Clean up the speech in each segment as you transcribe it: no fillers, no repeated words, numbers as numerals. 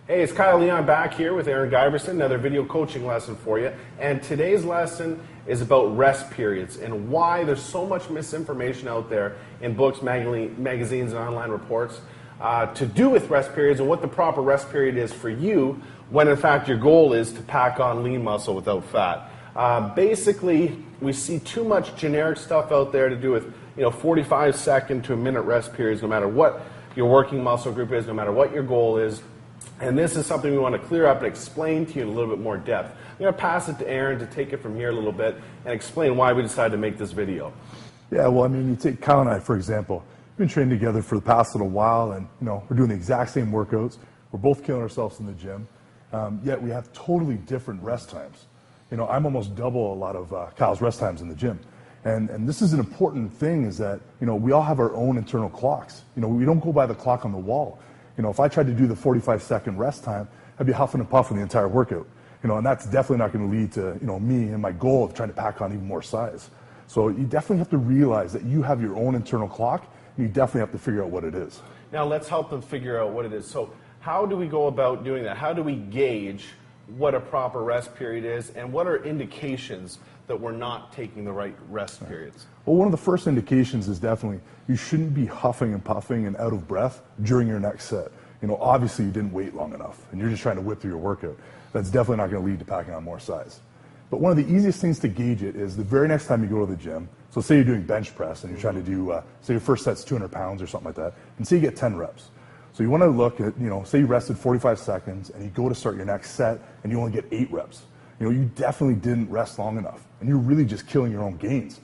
Hey, it's Kyle Leon back here with Aaron Giberson, another video coaching lesson for you. And today's lesson is about rest periods and why there's so much misinformation out there in books, magazines, and online reports to do with rest periods and what the proper rest period is for you when in fact your goal is to pack on lean muscle without fat. Basically, we see too much generic stuff out there to do with 45-second to a minute rest periods, no matter what your working muscle group is, no matter what your goal is. And this is something we want to clear up and explain to you in a little bit more depth. I'm going to pass it to Aaron to take it from here a little bit and explain why we decided to make this video. Yeah, well, I mean, you take Kyle and I, for example. We've been training together for the past little while, and we're doing the exact same workouts. We're both killing ourselves in the gym, yet we have totally different rest times. I'm almost double a lot of Kyle's rest times in the gym. And this is an important thing, is that we all have our own internal clocks. We don't go by the clock on the wall. If I tried to do the 45-second rest time, I'd be huffing and puffing the entire workout. And that's definitely not going to lead to me and my goal of trying to pack on even more size. So you definitely have to realize that you have your own internal clock, and you definitely have to figure out what it is. Now let's help them figure out what it is. So how do we go about doing that? How do we gauge what a proper rest period is, and what are indications that we're not taking the right rest periods? Well, one of the first indications is definitely you shouldn't be huffing and puffing and out of breath during your next set. Obviously you didn't wait long enough and you're just trying to whip through your workout. That's definitely not going to lead to packing on more size. But one of the easiest things to gauge it is the very next time you go to the gym. So say you're doing bench press and you're trying to do, say your first set's 200 pounds or something like that, and say you get 10 reps. So you want to look at, say you rested 45 seconds and you go to start your next set and you only get 8 reps. You definitely didn't rest long enough and you're really just killing your own gains.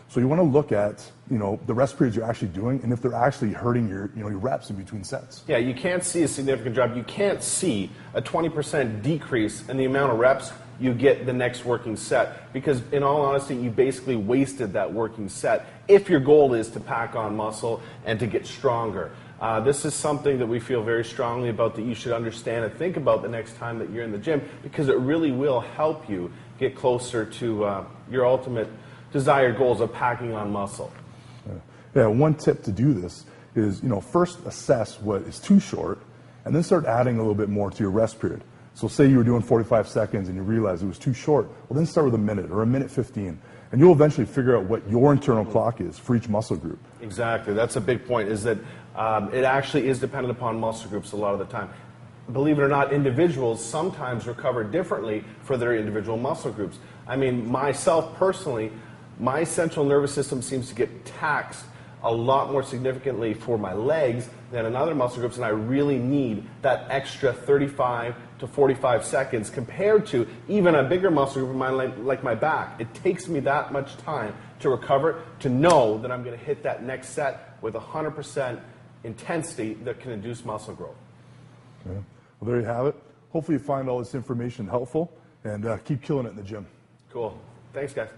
So you want to look at, the rest periods you're actually doing and if they're actually hurting your reps in between sets. Yeah, you can't see a significant drop. You can't see a 20% decrease in the amount of reps you get the next working set, because in all honesty, you basically wasted that working set if your goal is to pack on muscle and to get stronger. This is something that we feel very strongly about, that you should understand and think about the next time that you're in the gym, because it really will help you get closer to your ultimate desired goals of packing on muscle. Yeah, one tip to do this is, first assess what is too short and then start adding a little bit more to your rest period. So say you were doing 45 seconds and you realized it was too short, well then start with a minute or a minute 15. And you'll eventually figure out what your internal clock is for each muscle group. Exactly. That's a big point, is that it actually is dependent upon muscle groups a lot of the time. Believe it or not, individuals sometimes recover differently for their individual muscle groups. I mean, myself personally, my central nervous system seems to get taxed a lot more significantly for my legs than in other muscle groups, and I really need that extra 35 to 45 seconds compared to even a bigger muscle group of mine like my back. It takes me that much time to recover, to know that I'm going to hit that next set with 100% intensity that can induce muscle growth. Okay. Well, there you have it. Hopefully you find all this information helpful, and keep killing it in the gym. Cool. Thanks, guys.